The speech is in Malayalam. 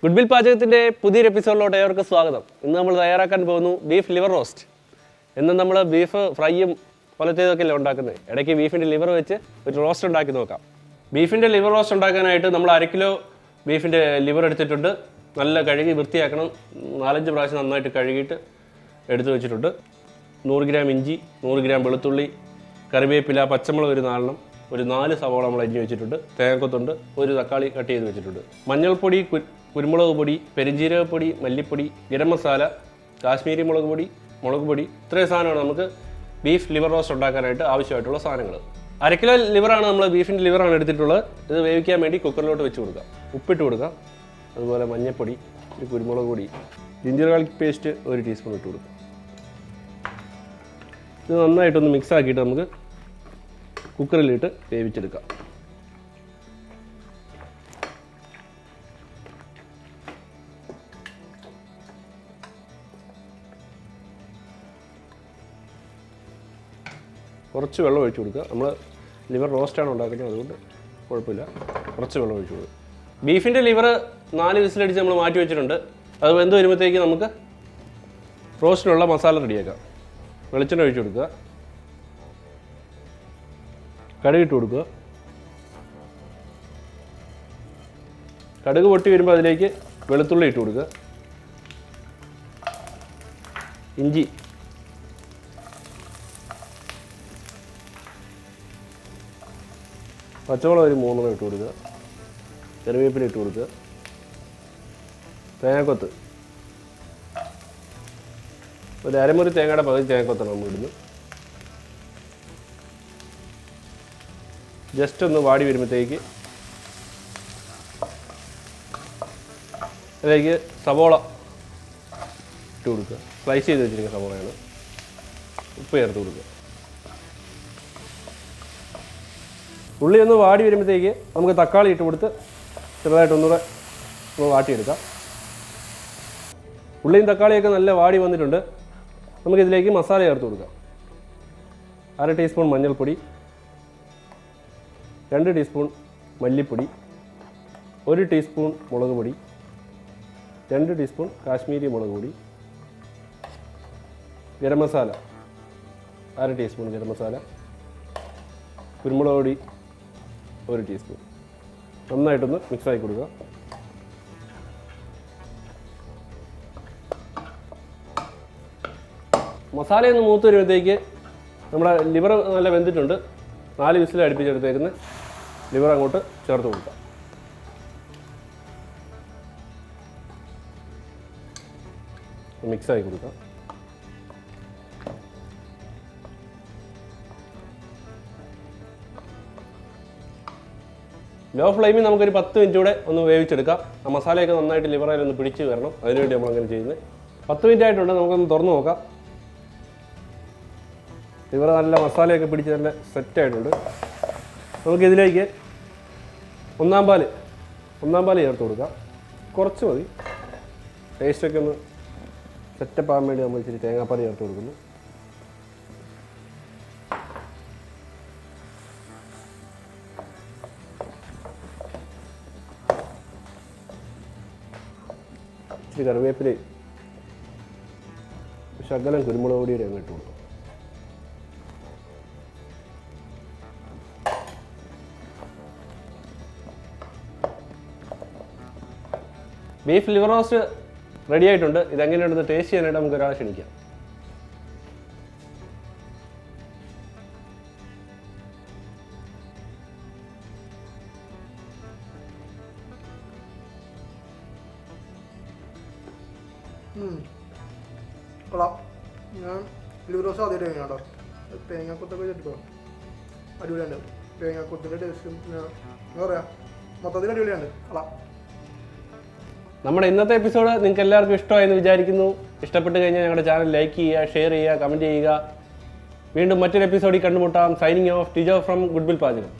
ഗുഡ്വിൽ പാചകത്തിൻ്റെ പുതിയൊരു എപ്പിസോഡിലോട്ട് ഏവർക്കും സ്വാഗതം. ഇന്ന് നമ്മൾ തയ്യാറാക്കാൻ പോകുന്നു ബീഫ് ലിവർ റോസ്റ്റ്. ഇന്ന് നമ്മൾ ബീഫ് ഫ്രൈയും കൊലച്ചതൊക്കെയല്ലേ ഉണ്ടാക്കുന്നത്. ഇടയ്ക്ക് ബീഫിൻ്റെ ലിവർ വെച്ച് ഒരു റോസ്റ്റ് ഉണ്ടാക്കി നോക്കാം. ബീഫിൻ്റെ ലിവർ റോസ്റ്റ് ഉണ്ടാക്കാനായിട്ട് നമ്മൾ 1/2 കിലോ ബീഫിൻ്റെ ലിവർ എടുത്തിട്ടുണ്ട്. നല്ല കഴുകി വൃത്തിയാക്കണം. 4-5 പ്രാവശ്യം നന്നായിട്ട് കഴുകിയിട്ട് എടുത്ത് വെച്ചിട്ടുണ്ട്. 100 ഗ്രാം ഇഞ്ചി, 100 ഗ്രാം വെളുത്തുള്ളി, കറിവേപ്പില, പച്ചമുളക് ഒരു 4 എണ്ണം, ഒരു 4 സവോള നമ്മൾ അരിഞ്ഞ് വെച്ചിട്ടുണ്ട്, തേങ്ങക്കൊത്തുണ്ട്, ഒരു തക്കാളി കട്ട് ചെയ്ത് വെച്ചിട്ടുണ്ട്, മഞ്ഞൾപ്പൊടി, കുരുമുളക് പൊടി, പെരുംജീരകപ്പൊടി, മല്ലിപ്പൊടി, ഗരം മസാല, കാശ്മീരി മുളക് പൊടി, മുളക് പൊടി. ഇത്രയും സാധനമാണ് നമുക്ക് ബീഫ് ലിവർ റോസ്റ്റ് ഉണ്ടാക്കാനായിട്ട് ആവശ്യമായിട്ടുള്ള സാധനങ്ങൾ. 1/2 കിലോ ലിവറാണ് നമ്മൾ ബീഫിൻ്റെ ലിവറാണ് എടുത്തിട്ടുള്ളത്. ഇത് വേവിക്കാൻ വേണ്ടി കുക്കറിലോട്ട് വെച്ച് കൊടുക്കാം. ഉപ്പിട്ട് കൊടുക്കാം. അതുപോലെ മഞ്ഞൾപ്പൊടി, ഒരു കുരുമുളക് പൊടി, ജിഞ്ചർ ഗാർലിക് പേസ്റ്റ് 1 ടീസ്പൂൺ ഇട്ട് കൊടുക്കാം. ഇത് നന്നായിട്ടൊന്ന് മിക്സ് ആക്കിയിട്ട് നമുക്ക് കുക്കറിലിട്ട് വേവിച്ചെടുക്കാം. കുറച്ച് വെള്ളം ഒഴിച്ചു കൊടുക്കുക. നമ്മൾ ലിവർ റോസ്റ്റാണ് ഉണ്ടാക്കുന്നത്, അതുകൊണ്ട് കുഴപ്പമില്ല. കുറച്ച് വെള്ളം ഒഴിച്ചു കൊടുക്കുക. ബീഫിൻ്റെ ലിവർ 4 വിസിലടിച്ച് നമ്മൾ മാറ്റി വെച്ചിട്ടുണ്ട്. അത് വെന്ത് വരുമ്പോഴത്തേക്ക് നമുക്ക് റോസ്റ്റിനുള്ള മസാല റെഡിയാക്കാം. വെളിച്ചെണ്ണ ഒഴിച്ചു കൊടുക്കുക, കടുകിട്ട് കൊടുക്കുക. കടുക് പൊട്ടി വരുമ്പോൾ അതിലേക്ക് വെളുത്തുള്ളി ഇട്ട് കൊടുക്കുക, ഇഞ്ചി, പച്ചമുളക് ഒരു 3 ഇട്ട് കൊടുക്കുക, കറിവേപ്പില ഇട്ട് കൊടുക്കുക, തേങ്ങക്കൊത്ത് ഒരു അരമുറി തേങ്ങയുടെ പകുതി തേങ്ങക്കൊത്താണ് നമ്മൾ ഇടുന്നത്. ജസ്റ്റ് ഒന്ന് വാടി വരുമ്പോഴത്തേക്ക് അതിലേക്ക് സവോള ഇട്ട് കൊടുക്കുക. സ്ലൈസ് ചെയ്ത് വെച്ചിരിക്കുന്ന സവോളയാണ്. ഉപ്പ് ചേർത്ത് കൊടുക്കുക. ഉള്ളി ഒന്ന് വാടി വരുമ്പോഴത്തേക്ക് നമുക്ക് തക്കാളി ഇട്ട് കൊടുത്ത് ചെറുതായിട്ടൊന്നുകൂടെ ഒന്ന് വാട്ടിയെടുക്കാം. ഉള്ളിയും തക്കാളിയൊക്കെ നല്ല വാടി വന്നിട്ടുണ്ട്. നമുക്കിതിലേക്ക് മസാല ചേർത്ത് കൊടുക്കാം. 1/2 ടീസ്പൂൺ മഞ്ഞൾപ്പൊടി, 2 ടീസ്പൂൺ മല്ലിപ്പൊടി, 1 ടീസ്പൂൺ മുളക് പൊടി, 2 ടീസ്പൂൺ കാശ്മീരി മുളക് പൊടി, ഗരം മസാല 1/2 ടീസ്പൂൺ ഗരം മസാല, കുരുമുളക് പൊടി 1 ടീസ്പൂൺ. നന്നായിട്ടൊന്ന് മിക്സാക്കി കൊടുക്കുക. മസാലയൊന്ന് മൂത്ത് വരുമ്പോഴത്തേക്ക് നമ്മുടെ ലിവർ നല്ല വെന്തിട്ടുണ്ട്. 4 വിസിൽ അടുപ്പിച്ചെടുത്തേക്കുന്ന ലിവർ അങ്ങോട്ട് ചേർത്ത് കൊടുക്കാം. മിക്സാക്കി കൊടുക്കാം. ലോ ഫ്ലെയിമിൽ നമുക്കൊരു 10 മിനിറ്റ് കൂടെ ഒന്ന് വേവിച്ചെടുക്കാം. ആ മസാലയൊക്കെ നന്നായിട്ട് ലിവറിലൊന്ന് പിടിച്ച് വരണം. അതിനുവേണ്ടി നമ്മളങ്ങനെ ചെയ്യുന്നത്. 10 മിനിറ്റ് ആയിട്ടുണ്ട്. നമുക്കൊന്ന് തുറന്ന് നോക്കാം. ലിവർ നല്ല മസാലയൊക്കെ പിടിച്ച് നല്ല സെറ്റായിട്ടുണ്ട്. നമുക്കിതിലേക്ക് ഒന്നാം പാൽ ചേർത്ത് കൊടുക്കാം. കുറച്ച് മതി. ടേസ്റ്റൊക്കെ ഒന്ന് സെറ്റപ്പ് ആകാൻ വേണ്ടി നമ്മൾ ഇച്ചിരി തേങ്ങാപ്പാൽ ചേർത്ത് കൊടുക്കുന്നു. ഇച്ചിരി കറിവേപ്പിലയും ശകലം കുരുമുളക് പൊടിയുടെ അങ്ങ് ഇട്ട് കൊടുക്കും. ബീഫ് ലിവർ റോസ്റ്റ് റെഡി ആയിട്ടുണ്ട്. ഇതെങ്ങനെയുണ്ടെന്ന് ടേസ്റ്റ് ചെയ്യാനായിട്ട് നമുക്ക് ഒരാളെ ക്ഷണിക്കാം. കൊള്ളാം. ഞാൻ ലിവർ റോസ്റ്റ് ആദ്യമായിട്ട് കഴിഞ്ഞാൽ കേട്ടോ. തേങ്ങാക്കൊത്തൊക്കെ ചേർത്തിട്ടോ അടിപൊളിയാണ്. തേങ്ങാക്കൊത്തിൻ്റെ ടേസ്റ്റും പിന്നെ എന്താ പറയുക, മൊത്തത്തിൽ അടിപൊളിയാണ്. കൊള്ളാം. നമ്മുടെ ഇന്നത്തെ എപ്പിസോഡ് നിങ്ങൾക്ക് എല്ലാവർക്കും ഇഷ്ടമായെന്ന് വിചാരിക്കുന്നു. ഇഷ്ടപ്പെട്ട് കഴിഞ്ഞാൽ ഞങ്ങളുടെ ചാനൽ ലൈക്ക് ചെയ്യുക, ഷെയർ ചെയ്യുക, കമൻറ്റ് ചെയ്യുക. വീണ്ടും മറ്റൊരു എപ്പിസോഡിൽ കണ്ടുമുട്ടാം. Signing off Tijo from goodwill പാചകം.